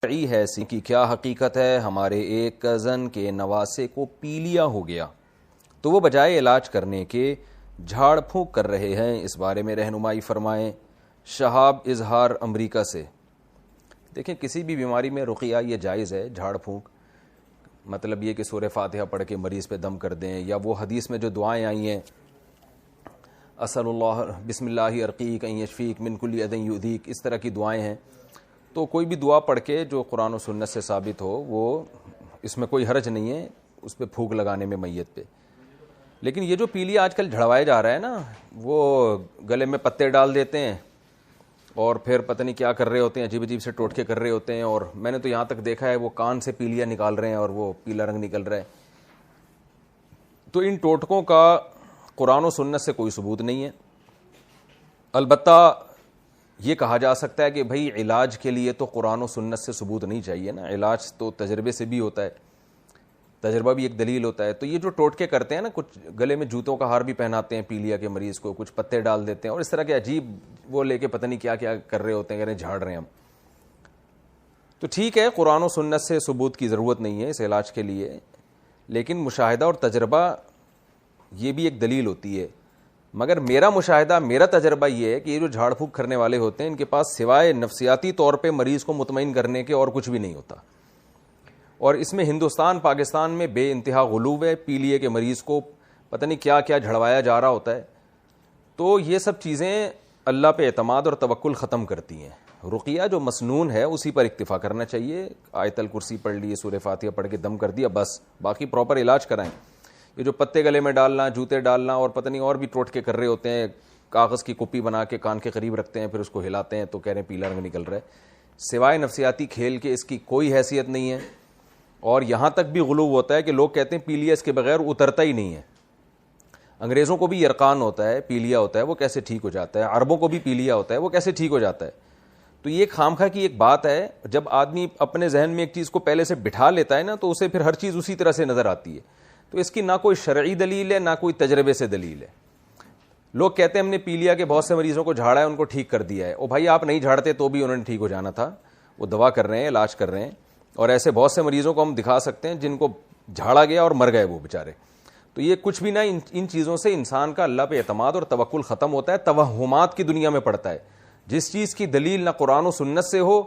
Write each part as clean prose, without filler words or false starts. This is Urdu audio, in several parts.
ہے ایسی کی کیا حقیقت ہے؟ ہمارے ایک کزن کے نواسے کو پیلیا ہو گیا تو وہ بجائے علاج کرنے کے جھاڑ پھونک کر رہے ہیں، اس بارے میں رہنمائی فرمائیں۔ شہاب اظہار امریکہ سے۔ دیکھیں، کسی بھی بیماری میں رقیہ یہ جائز ہے، جھاڑ پھونک، مطلب یہ کہ سورہ فاتحہ پڑھ کے مریض پہ دم کر دیں، یا وہ حدیث میں جو دعائیں آئی ہیں، اسأل اللہ بسم اللہ ارقیک ان یشفیک من کل اذی یؤذیک، اس طرح کی دعائیں ہیں، تو کوئی بھی دعا پڑھ کے جو قرآن و سنت سے ثابت ہو، وہ اس میں کوئی حرج نہیں ہے اس پہ پھونک لگانے میں میت پہ۔ لیکن یہ جو پیلیا آج کل جھڑوایا جا رہا ہے نا، وہ گلے میں پتے ڈال دیتے ہیں اور پھر پتہ نہیں کیا کر رہے ہوتے ہیں، عجیب عجیب سے ٹوٹکے کر رہے ہوتے ہیں، اور میں نے تو یہاں تک دیکھا ہے وہ کان سے پیلیا نکال رہے ہیں اور وہ پیلا رنگ نکل رہا ہے۔ تو ان ٹوٹکوں کا قرآن و سنت سے کوئی ثبوت نہیں ہے۔ البتہ یہ کہا جا سکتا ہے کہ بھائی علاج کے لیے تو قرآن و سنت سے ثبوت نہیں چاہیے نا، علاج تو تجربے سے بھی ہوتا ہے، تجربہ بھی ایک دلیل ہوتا ہے۔ تو یہ جو ٹوٹکے کرتے ہیں نا، کچھ گلے میں جوتوں کا ہار بھی پہناتے ہیں پیلیا کے مریض کو، کچھ پتے ڈال دیتے ہیں اور اس طرح کے عجیب وہ لے کے پتہ نہیں کیا کیا کر رہے ہوتے ہیں، کہہ رہے ہیں جھاڑ رہے ہیں ہم۔ تو ٹھیک ہے، قرآن و سنت سے ثبوت کی ضرورت نہیں ہے اس علاج کے لیے، لیکن مشاہدہ اور تجربہ یہ بھی ایک دلیل ہوتی ہے۔ مگر میرا مشاہدہ، میرا تجربہ یہ ہے کہ یہ جو جھاڑ پھونک کرنے والے ہوتے ہیں، ان کے پاس سوائے نفسیاتی طور پہ مریض کو مطمئن کرنے کے اور کچھ بھی نہیں ہوتا، اور اس میں ہندوستان پاکستان میں بے انتہا غلو ہے، پیلیے کے مریض کو پتہ نہیں کیا کیا جھڑوایا جا رہا ہوتا ہے۔ تو یہ سب چیزیں اللہ پہ اعتماد اور توکل ختم کرتی ہیں۔ رقیہ جو مسنون ہے اسی پر اکتفا کرنا چاہیے، آیت الکرسی پڑھ لی، سورہ فاتحہ پڑھ کے دم کر دیا، بس، باقی پراپر علاج کرائیں۔ یہ جو پتے گلے میں ڈالنا، جوتے ڈالنا اور پتہ نہیں اور بھی ٹوٹکے کر رہے ہوتے ہیں، کاغذ کی کپی بنا کے کان کے قریب رکھتے ہیں، پھر اس کو ہلاتے ہیں تو کہہ رہے ہیں پیلا رنگ نکل رہا ہے، سوائے نفسیاتی کھیل کے اس کی کوئی حیثیت نہیں ہے۔ اور یہاں تک بھی غلو ہوتا ہے کہ لوگ کہتے ہیں پیلیا اس کے بغیر اترتا ہی نہیں ہے۔ انگریزوں کو بھی یرقان ہوتا ہے، پیلیا ہوتا ہے، وہ کیسے ٹھیک ہو جاتا ہے؟ عربوں کو بھی پیلیا ہوتا ہے، وہ کیسے ٹھیک ہو جاتا ہے؟ تو یہ ایک خامخواہ کی ایک بات ہے، جب آدمی اپنے ذہن میں ایک چیز کو پہلے سے بٹھا لیتا ہے نا، تو اسے پھر ہر چیز اسی طرح سے نظر آتی ہے۔ تو اس کی نہ کوئی شرعی دلیل ہے، نہ کوئی تجربے سے دلیل ہے۔ لوگ کہتے ہیں ہم نے پیلیا کے بہت سے مریضوں کو جھاڑا ہے، ان کو ٹھیک کر دیا ہے۔ او بھائی، آپ نہیں جھاڑتے تو بھی انہوں نے ٹھیک ہو جانا تھا، وہ دوا کر رہے ہیں، علاج کر رہے ہیں، اور ایسے بہت سے مریضوں کو ہم دکھا سکتے ہیں جن کو جھاڑا گیا اور مر گئے وہ بیچارے۔ تو یہ کچھ بھی نہ، ان چیزوں سے انسان کا اللہ پہ اعتماد اور توکل ختم ہوتا ہے، توہمات کی دنیا میں پڑتا ہے۔ جس چیز کی دلیل نہ قرآن و سنت سے ہو،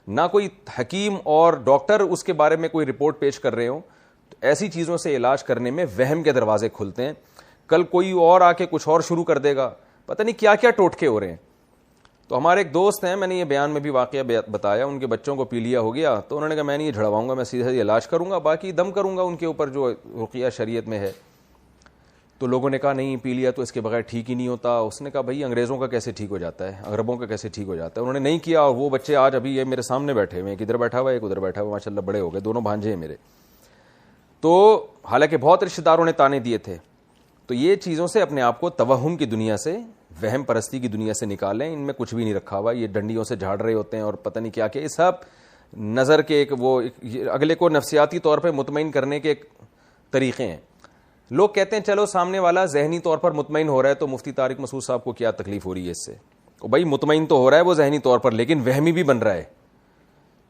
نہ کوئی حکیم اور ڈاکٹر اس کے بارے میں کوئی رپورٹ پیش کر رہے ہوں، ایسی چیزوں سے علاج کرنے میں وہم کے دروازے کھلتے ہیں۔ کل کوئی اور آ کے کچھ اور شروع کر دے گا، پتہ نہیں کیا کیا ٹوٹکے ہو رہے ہیں۔ تو ہمارے ایک دوست ہیں، میں نے یہ بیان میں بھی واقعہ بتایا، ان کے بچوں کو پیلیا ہو گیا تو انہوں نے کہا میں نہیں یہ جھڑواؤں گا، میں سیدھے علاج کروں گا، باقی دم کروں گا ان کے اوپر جو رقیہ شریعت میں ہے۔ تو لوگوں نے کہا نہیں، پیلیا تو اس کے بغیر ٹھیک ہی نہیں ہوتا۔ اس نے کہا بھائی انگریزوں کا کیسے ٹھیک ہو جاتا ہے، عربوں کا کیسے ٹھیک ہو جاتا ہے؟ انہوں نے نہیں کیا، اور وہ بچے آج ابھی یہ میرے سامنے بیٹھے ہوئے ہیں، ایک ادھر بیٹھا ہوا ہے، ایک ادھر بیٹھا ہوا ہے، ماشاء اللہ بڑے ہو گئے، دونوں بھانجے ہیں میرے۔ تو حالانکہ بہت رشتہ داروں نے تانے دیے تھے۔ تو یہ چیزوں سے اپنے آپ کو توہم کی دنیا سے، وہم پرستی کی دنیا سے نکالیں، ان میں کچھ بھی نہیں رکھا ہوا، یہ ڈنڈیوں سے جھاڑ رہے ہوتے ہیں اور پتہ نہیں کیا کہ یہ سب نظر کے ایک وہ اگلے کو نفسیاتی طور پہ مطمئن کرنے کے ایک طریقے ہیں۔ لوگ کہتے ہیں چلو سامنے والا ذہنی طور پر مطمئن ہو رہا ہے تو مفتی طارق مسعود صاحب کو کیا تکلیف ہو رہی ہے اس سے؟ بھائی مطمئن تو ہو رہا ہے وہ ذہنی طور پر، لیکن وہمی بھی بن رہا ہے۔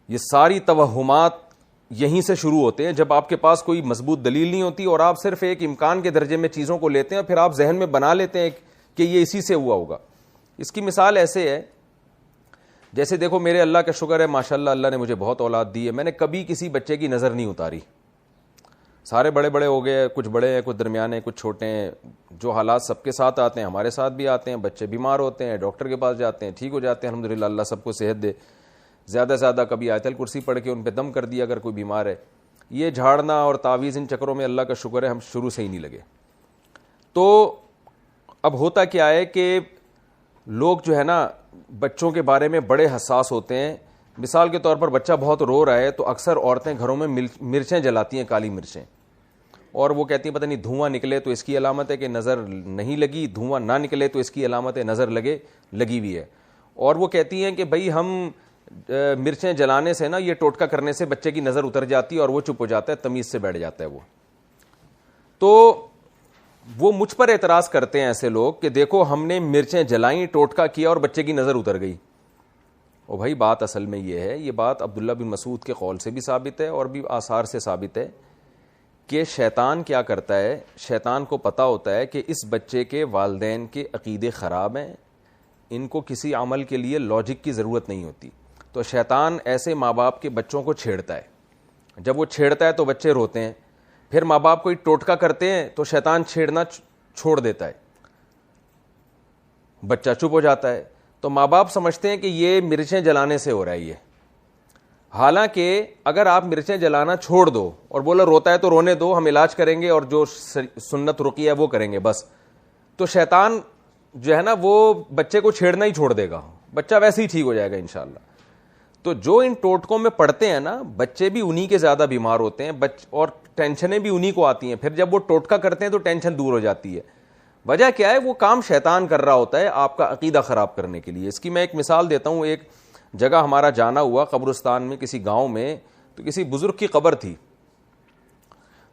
یہ ساری توہمات یہیں سے شروع ہوتے ہیں، جب آپ کے پاس کوئی مضبوط دلیل نہیں ہوتی اور آپ صرف ایک امکان کے درجے میں چیزوں کو لیتے ہیں، پھر آپ ذہن میں بنا لیتے ہیں کہ یہ اسی سے ہوا ہوگا۔ اس کی مثال ایسے ہے، جیسے دیکھو میرے اللہ کا شکر ہے، ماشاءاللہ اللہ نے مجھے بہت اولاد دی ہے، میں نے کبھی کسی بچے کی نظر نہیں اتاری۔ سارے بڑے بڑے ہو گئے، کچھ بڑے ہیں، کچھ درمیانے، کچھ چھوٹے ہیں۔ جو حالات سب کے ساتھ آتے ہیں ہمارے ساتھ بھی آتے ہیں، بچے بیمار ہوتے ہیں، ڈاکٹر کے پاس جاتے ہیں، ٹھیک ہو جاتے ہیں، الحمدللہ، اللہ سب کو صحت دے۔ زیادہ سے زیادہ کبھی آیت الکرسی پڑھ کے ان پہ دم کر دیا اگر کوئی بیمار ہے۔ یہ جھاڑنا اور تعویذ، ان چکروں میں اللہ کا شکر ہے ہم شروع سے ہی نہیں لگے۔ تو اب ہوتا کیا ہے کہ لوگ جو ہے نا بچوں کے بارے میں بڑے حساس ہوتے ہیں۔ مثال کے طور پر بچہ بہت رو رہا ہے تو اکثر عورتیں گھروں میں مرچیں جلاتی ہیں، کالی مرچیں، اور وہ کہتی ہیں پتہ نہیں دھواں نکلے تو اس کی علامت ہے کہ نظر نہیں لگی، دھواں نہ نکلے تو اس کی علامت ہے نظر لگی ہوئی ہے۔ اور وہ کہتی ہیں کہ بھئی ہم مرچیں جلانے سے نا، یہ ٹوٹکا کرنے سے بچے کی نظر اتر جاتی ہے اور وہ چپ ہو جاتا ہے، تمیز سے بیٹھ جاتا ہے وہ۔ تو وہ مجھ پر اعتراض کرتے ہیں ایسے لوگ کہ دیکھو ہم نے مرچیں جلائیں، ٹوٹکا کیا اور بچے کی نظر اتر گئی۔ اور بھائی بات اصل میں یہ ہے، یہ بات عبداللہ بن مسعود کے قول سے بھی ثابت ہے اور بھی آثار سے ثابت ہے کہ شیطان کیا کرتا ہے، شیطان کو پتہ ہوتا ہے کہ اس بچے کے والدین کے عقیدے خراب ہیں، ان کو کسی عمل کے لیے لاجک کی ضرورت نہیں ہوتی، تو شیطان ایسے ماں باپ کے بچوں کو چھیڑتا ہے، جب وہ چھیڑتا ہے تو بچے روتے ہیں، پھر ماں باپ کوئی ٹوٹکا کرتے ہیں تو شیطان چھیڑنا چھوڑ دیتا ہے، بچہ چپ ہو جاتا ہے، تو ماں باپ سمجھتے ہیں کہ یہ مرچیں جلانے سے ہو رہا ہے یہ، حالانکہ اگر آپ مرچیں جلانا چھوڑ دو اور بولا روتا ہے تو رونے دو، ہم علاج کریں گے اور جو سنت رقیہ ہے وہ کریں گے بس، تو شیطان جو ہے نا وہ بچے کو چھیڑنا ہی چھوڑ دے گا، بچہ ویسے ہی ٹھیک ہو جائے گا انشاءاللہ۔ تو جو ان ٹوٹکوں میں پڑھتے ہیں نا، بچے بھی انہی کے زیادہ بیمار ہوتے ہیں، اور ٹینشنیں بھی انہی کو آتی ہیں، پھر جب وہ ٹوٹکا کرتے ہیں تو ٹینشن دور ہو جاتی ہے۔ وجہ کیا ہے؟ وہ کام شیطان کر رہا ہوتا ہے آپ کا عقیدہ خراب کرنے کے لیے۔ اس کی میں ایک مثال دیتا ہوں، ایک جگہ ہمارا جانا ہوا قبرستان میں کسی گاؤں میں، تو کسی بزرگ کی قبر تھی،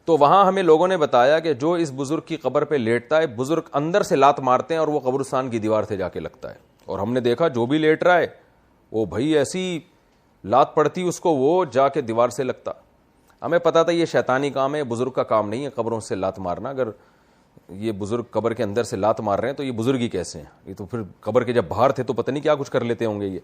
تو وہاں ہمیں لوگوں نے بتایا کہ جو اس بزرگ کی قبر پہ لیٹتا ہے، بزرگ اندر سے لات مارتے ہیں اور وہ قبرستان کی دیوار سے جا کے لگتا ہے، اور ہم نے دیکھا جو بھی لیٹ رہا ہے وہ بھائی ایسی لات پڑتی اس کو، وہ جا کے دیوار سے لگتا۔ ہمیں پتا تھا یہ شیطانی کام ہے، بزرگ کا کام نہیں ہے قبروں سے لات مارنا، اگر یہ بزرگ قبر کے اندر سے لات مار رہے ہیں تو یہ بزرگ ہی کیسے ہیں؟ یہ تو پھر قبر کے جب باہر تھے تو پتہ نہیں کیا کچھ کر لیتے ہوں گے، یہ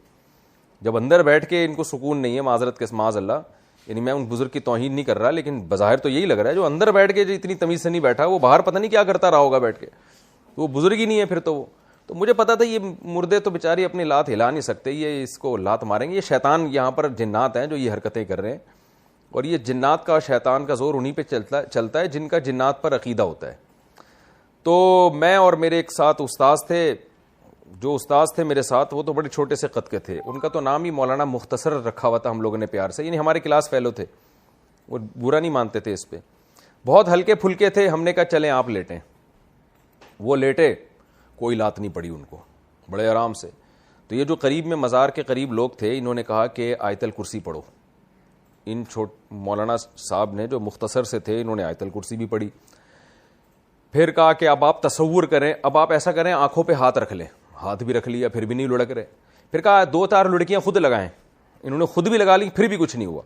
جب اندر بیٹھ کے ان کو سکون نہیں ہے، معذرت کے معاذ اللہ، یعنی میں ان بزرگ کی توہین نہیں کر رہا، لیکن بظاہر تو یہی لگ رہا ہے جو اندر بیٹھ کے جو اتنی تمیز سے نہیں بیٹھا وہ باہر پتہ نہیں کیا کرتا رہا ہوگا بیٹھ کے، وہ بزرگ ہی نہیں ہے پھر تو وہ۔ تو مجھے پتا تھا یہ مردے تو بیچاری اپنی لات ہلا نہیں سکتے، یہ اس کو لات ماریں گے، یہ شیطان یہاں پر جنات ہیں جو یہ حرکتیں کر رہے ہیں، اور یہ جنات کا شیطان کا زور انہی پہ چلتا ہے جن کا جنات پر عقیدہ ہوتا ہے۔ تو میں اور میرے ایک ساتھ استاذ تھے، جو استاذ تھے میرے ساتھ وہ تو بڑے چھوٹے سے قد کے تھے، ان کا تو نام ہی مولانا مختصر رکھا ہوا تھا ہم لوگوں نے پیار سے، یعنی ہمارے کلاس فیلو تھے، وہ برا نہیں مانتے تھے اس پہ، بہت ہلکے پھلکے تھے۔ ہم نے کہا چلیں آپ لیٹیں، وہ لیٹے، کوئی لات نہیں پڑی ان کو، بڑے آرام سے۔ تو یہ جو قریب میں مزار کے قریب لوگ تھے انہوں نے کہا کہ آیت الکرسی پڑھو، ان مولانا صاحب نے جو مختصر سے تھے انہوں نے آیت الکرسی بھی پڑھی، پھر کہا کہ اب آپ تصور کریں، اب آپ ایسا کریں آنکھوں پہ ہاتھ رکھ لیں، ہاتھ بھی رکھ لیا پھر بھی نہیں لڑک رہے، پھر کہا 2-4 لڑکیاں خود لگائیں، انہوں نے خود بھی لگا لی پھر بھی کچھ نہیں ہوا۔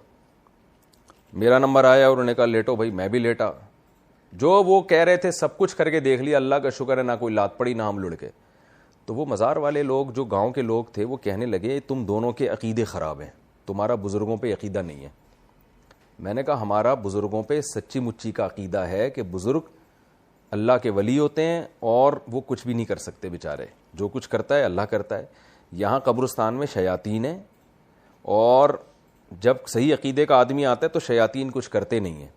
میرا نمبر آیا اور انہوں نے کہا لیٹو بھائی، میں بھی لیٹا، جو وہ کہہ رہے تھے سب کچھ کر کے دیکھ لیا، اللہ کا شکر ہے نہ کوئی لات پڑی نہ ہم لڑکے۔ تو وہ مزار والے لوگ جو گاؤں کے لوگ تھے وہ کہنے لگے تم دونوں کے عقیدے خراب ہیں، تمہارا بزرگوں پہ عقیدہ نہیں ہے۔ میں نے کہا ہمارا بزرگوں پہ سچی مچی کا عقیدہ ہے کہ بزرگ اللہ کے ولی ہوتے ہیں اور وہ کچھ بھی نہیں کر سکتے بیچارے، جو کچھ کرتا ہے اللہ کرتا ہے۔ یہاں قبرستان میں شیاطین ہیں، اور جب صحیح عقیدے کا آدمی آتا ہے تو شیاطین کچھ کرتے نہیں ہیں۔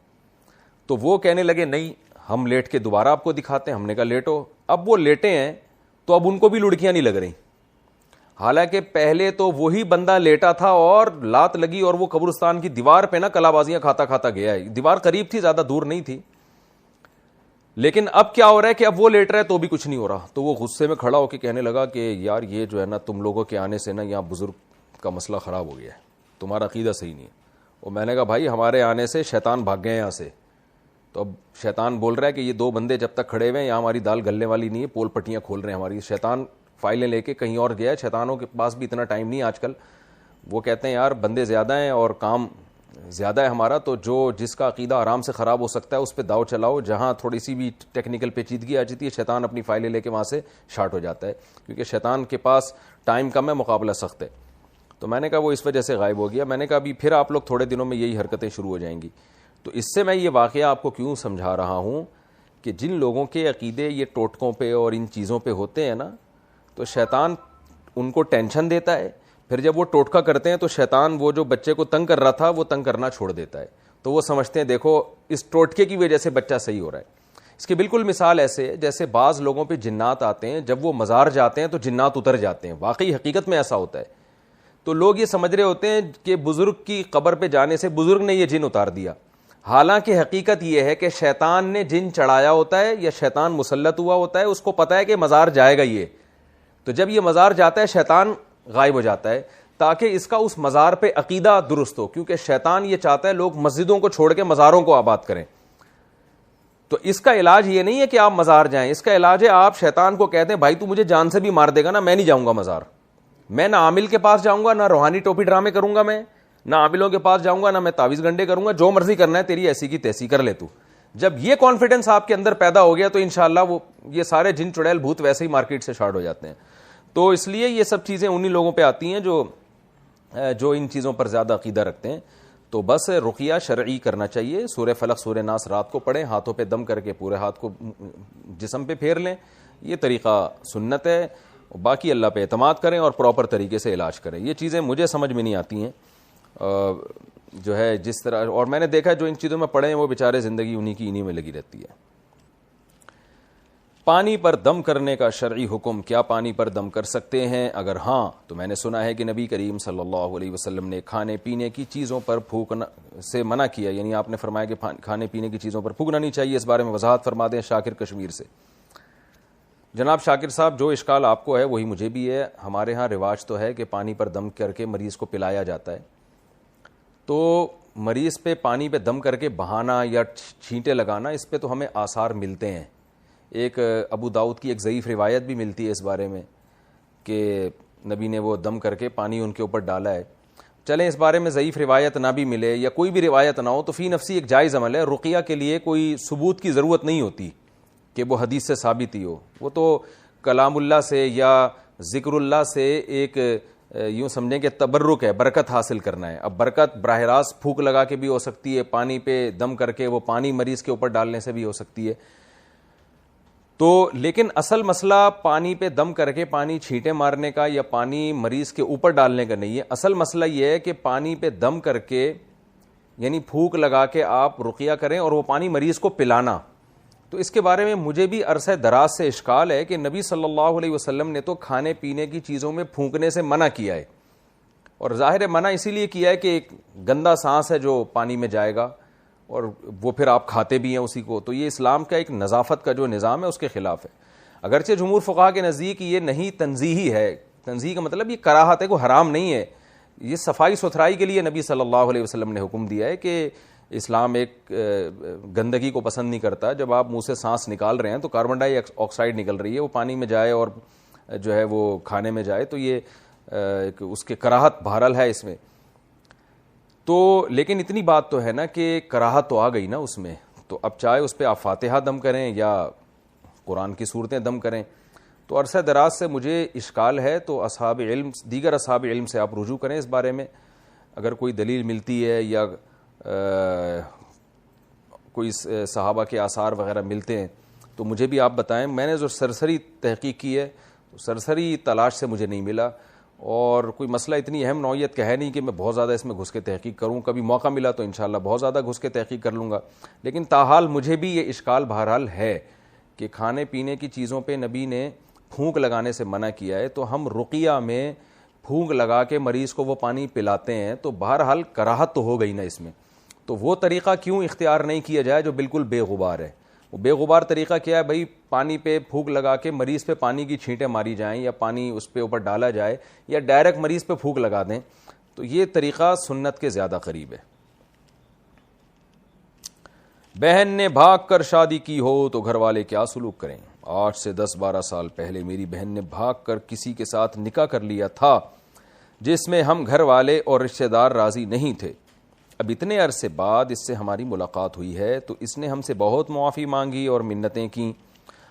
تو وہ کہنے لگے نہیں ہم لیٹ کے دوبارہ آپ کو دکھاتے ہیں۔ ہم نے کہا لیٹو۔ اب وہ لیٹے ہیں تو اب ان کو بھی لڑکیاں نہیں لگ رہی، حالانکہ پہلے تو وہی بندہ لیٹا تھا اور لات لگی اور وہ قبرستان کی دیوار پہ نا کلا بازیاں کھاتا کھاتا گیا ہے، دیوار قریب تھی زیادہ دور نہیں تھی، لیکن اب کیا ہو رہا ہے کہ اب وہ لیٹ رہا ہے تو بھی کچھ نہیں ہو رہا۔ تو وہ غصے میں کھڑا ہو کے کہنے لگا کہ یار یہ جو ہے نا تم لوگوں کے آنے سے نا یہاں بزرگ کا مسئلہ خراب ہو گیا ہے، تمہارا عقیدہ صحیح نہیں ہے۔ اور میں نے کہا بھائی ہمارے آنے سے شیطان بھاگ گئے یہاں سے، تو اب شیطان بول رہا ہے کہ یہ 2 بندے جب تک کھڑے ہوئے ہیں یہاں ہماری دال گلنے والی نہیں ہے، پول پٹیاں کھول رہے ہیں ہماری۔ شیطان فائلیں لے کے کہیں اور گیا ہے، شیطانوں کے پاس بھی اتنا ٹائم نہیں آج کل، وہ کہتے ہیں یار بندے زیادہ ہیں اور کام زیادہ ہے ہمارا، تو جو جس کا عقیدہ آرام سے خراب ہو سکتا ہے اس پہ داؤ چلاؤ، جہاں تھوڑی سی بھی ٹیکنیکل پیچیدگی آ جاتی ہے شیطان اپنی فائلیں لے کے وہاں سے شارٹ ہو جاتا ہے، کیونکہ شیطان کے پاس ٹائم کم ہے، مقابلہ سخت ہے۔ تو میں نے کہا وہ اس وجہ سے غائب ہو گیا۔ میں نے کہا ابھی پھر آپ لوگ تھوڑے دنوں میں یہی حرکتیں شروع ہو جائیں گی۔ تو اس سے میں یہ واقعہ آپ کو کیوں سمجھا رہا ہوں کہ جن لوگوں کے عقیدے یہ ٹوٹکوں پہ اور ان چیزوں پہ ہوتے ہیں نا، تو شیطان ان کو ٹینشن دیتا ہے، پھر جب وہ ٹوٹکا کرتے ہیں تو شیطان وہ جو بچے کو تنگ کر رہا تھا وہ تنگ کرنا چھوڑ دیتا ہے، تو وہ سمجھتے ہیں دیکھو اس ٹوٹکے کی وجہ سے بچہ صحیح ہو رہا ہے۔ اس کی بالکل مثال ایسے ہے جیسے بعض لوگوں پہ جنات آتے ہیں، جب وہ مزار جاتے ہیں تو جنات اتر جاتے ہیں، واقعی حقیقت میں ایسا ہوتا ہے۔ تو لوگ یہ سمجھ رہے ہوتے ہیں کہ بزرگ کی قبر پہ جانے سے بزرگ نے یہ جن اتار دیا، حالانکہ حقیقت یہ ہے کہ شیطان نے جن چڑھایا ہوتا ہے یا شیطان مسلط ہوا ہوتا ہے، اس کو پتا ہے کہ مزار جائے گا یہ، تو جب یہ مزار جاتا ہے شیطان غائب ہو جاتا ہے تاکہ اس کا اس مزار پہ عقیدہ درست ہو، کیونکہ شیطان یہ چاہتا ہے لوگ مسجدوں کو چھوڑ کے مزاروں کو آباد کریں۔ تو اس کا علاج یہ نہیں ہے کہ آپ مزار جائیں، اس کا علاج ہے آپ شیطان کو کہتے ہیں بھائی تو مجھے جان سے بھی مار دے گا نا میں نہیں جاؤں گا مزار، میں نہ عامل کے پاس جاؤں گا، نہ روحانی ٹوپی ڈرامے کروں گا، میں نہ عاملوں کے پاس جاؤں گا، نہ میں تعویذ گنڈے کروں گا، جو مرضی کرنا ہے تیری ایسی کی تیسی کر لے تو. جب یہ کانفیڈنس آپ کے اندر پیدا ہو گیا تو انشاءاللہ وہ یہ سارے جن چڑیل بھوت ویسے ہی مارکیٹ سے شارٹ ہو جاتے ہیں. تو اس لیے یہ سب چیزیں انہی لوگوں پہ آتی ہیں جو ان چیزوں پر زیادہ عقیدہ رکھتے ہیں. تو بس رقیہ شرعی کرنا چاہیے. سورہ فلق سورہ ناس رات کو پڑھیں، ہاتھوں پہ دم کر کے پورے ہاتھ کو جسم پہ پھیر لیں، یہ طریقہ سنت ہے. باقی اللہ پہ اعتماد کریں اور پراپر طریقے سے علاج کریں. یہ چیزیں مجھے سمجھ میں نہیں آتی ہیں جو ہے جس طرح، اور میں نے دیکھا جو ان چیزوں میں پڑھے ہیں وہ بیچارے زندگی انہی میں لگی رہتی ہے. پانی پر دم کرنے کا شرعی حکم، کیا پانی پر دم کر سکتے ہیں؟ اگر ہاں تو میں نے سنا ہے کہ نبی کریم صلی اللہ علیہ وسلم نے کھانے پینے کی چیزوں پر پھونکنا سے منع کیا، یعنی آپ نے فرمایا کہ کھانے پینے کی چیزوں پر پھونکنا نہیں چاہیے. اس بارے میں وضاحت فرما دیں شاکر کشمیر سے. جناب شاکر صاحب، جو اشکال آپ کو ہے وہی مجھے بھی ہے. ہمارے ہاں رواج تو ہے کہ پانی پر دم کر کے مریض کو پلایا جاتا ہے. تو مریض پہ پانی پہ دم کر کے بہانا یا چھینٹے لگانا، اس پہ تو ہمیں آثار ملتے ہیں. ایک ابو داؤد کی ایک ضعیف روایت بھی ملتی ہے اس بارے میں کہ نبی نے وہ دم کر کے پانی ان کے اوپر ڈالا ہے. چلیں اس بارے میں ضعیف روایت نہ بھی ملے یا کوئی بھی روایت نہ ہو تو فی نفسی ایک جائز عمل ہے. رقیہ کے لیے کوئی ثبوت کی ضرورت نہیں ہوتی کہ وہ حدیث سے ثابت ہی ہو. وہ تو کلام اللہ سے یا ذکر اللہ سے ایک یوں سمجھیں کہ تبرک ہے، برکت حاصل کرنا ہے. اب برکت براہ راست پھونک لگا کے بھی ہو سکتی ہے، پانی پہ دم کر کے وہ پانی مریض کے اوپر ڈالنے سے بھی ہو سکتی ہے. تو لیکن اصل مسئلہ پانی پہ دم کر کے پانی چھینٹے مارنے کا یا پانی مریض کے اوپر ڈالنے کا نہیں ہے. اصل مسئلہ یہ ہے کہ پانی پہ دم کر کے یعنی پھونک لگا کے آپ رقیہ کریں اور وہ پانی مریض کو پلانا. تو اس کے بارے میں مجھے بھی عرصہ دراز سے اشکال ہے کہ نبی صلی اللہ علیہ وسلم نے تو کھانے پینے کی چیزوں میں پھونکنے سے منع کیا ہے، اور ظاہر منع اسی لیے کیا ہے کہ ایک گندا سانس ہے جو پانی میں جائے گا اور وہ پھر آپ کھاتے بھی ہیں اسی کو. تو یہ اسلام کا ایک نظافت کا جو نظام ہے اس کے خلاف ہے. اگرچہ جمہور فقہا کے نزدیک یہ نہیں تنزیہی ہے. تنزیہی کا مطلب یہ کراہت ہے، کوئی حرام نہیں ہے. یہ صفائی ستھرائی کے لیے نبی صلی اللہ علیہ وسلم نے حکم دیا ہے کہ اسلام ایک گندگی کو پسند نہیں کرتا. جب آپ منہ سے سانس نکال رہے ہیں تو کاربن ڈائی آکسائڈ نکل رہی ہے، وہ پانی میں جائے اور جو ہے وہ کھانے میں جائے تو یہ اس کے کراہت بہرحال ہے اس میں. تو لیکن اتنی بات تو ہے نا کہ کراہت تو آ گئی نا اس میں، تو اب چاہے اس پہ آپ فاتحہ دم کریں یا قرآن کی صورتیں دم کریں. تو عرصہ دراز سے مجھے اشکال ہے. تو اصحاب علم، دیگر اصحاب علم سے آپ رجوع کریں اس بارے میں. اگر کوئی دلیل ملتی ہے یا کوئی صحابہ کے آثار وغیرہ ملتے ہیں تو مجھے بھی آپ بتائیں. میں نے جو سرسری تحقیق کی ہے سرسری تلاش سے مجھے نہیں ملا، اور کوئی مسئلہ اتنی اہم نوعیت کا ہے نہیں کہ میں بہت زیادہ اس میں گھس کے تحقیق کروں. کبھی موقع ملا تو انشاءاللہ بہت زیادہ گھس کے تحقیق کر لوں گا. لیکن تاحال مجھے بھی یہ اشکال بہرحال ہے کہ کھانے پینے کی چیزوں پہ نبی نے پھونک لگانے سے منع کیا ہے، تو ہم رقیہ میں پھونک لگا کے مریض کو وہ پانی پلاتے ہیں تو بہرحال کراہت تو ہو گئی نا اس میں. تو وہ طریقہ کیوں اختیار نہیں کیا جائے جو بالکل بے غبار ہے؟ وہ بے غبار طریقہ کیا ہے بھائی؟ پانی پہ پھونک لگا کے مریض پہ پانی کی چھینٹیں ماری جائیں یا پانی اس پہ اوپر ڈالا جائے یا ڈائریکٹ مریض پہ پھونک لگا دیں. تو یہ طریقہ سنت کے زیادہ قریب ہے. بہن نے بھاگ کر شادی کی ہو تو گھر والے کیا سلوک کریں؟ 8 سے 10-12 سال پہلے میری بہن نے بھاگ کر کسی کے ساتھ نکاح کر لیا تھا جس میں ہم گھر والے اور رشتہ دار راضی نہیں تھے. اب اتنے عرصے بعد اس سے ہماری ملاقات ہوئی ہے تو اس نے ہم سے بہت معافی مانگی اور منتیں کیں.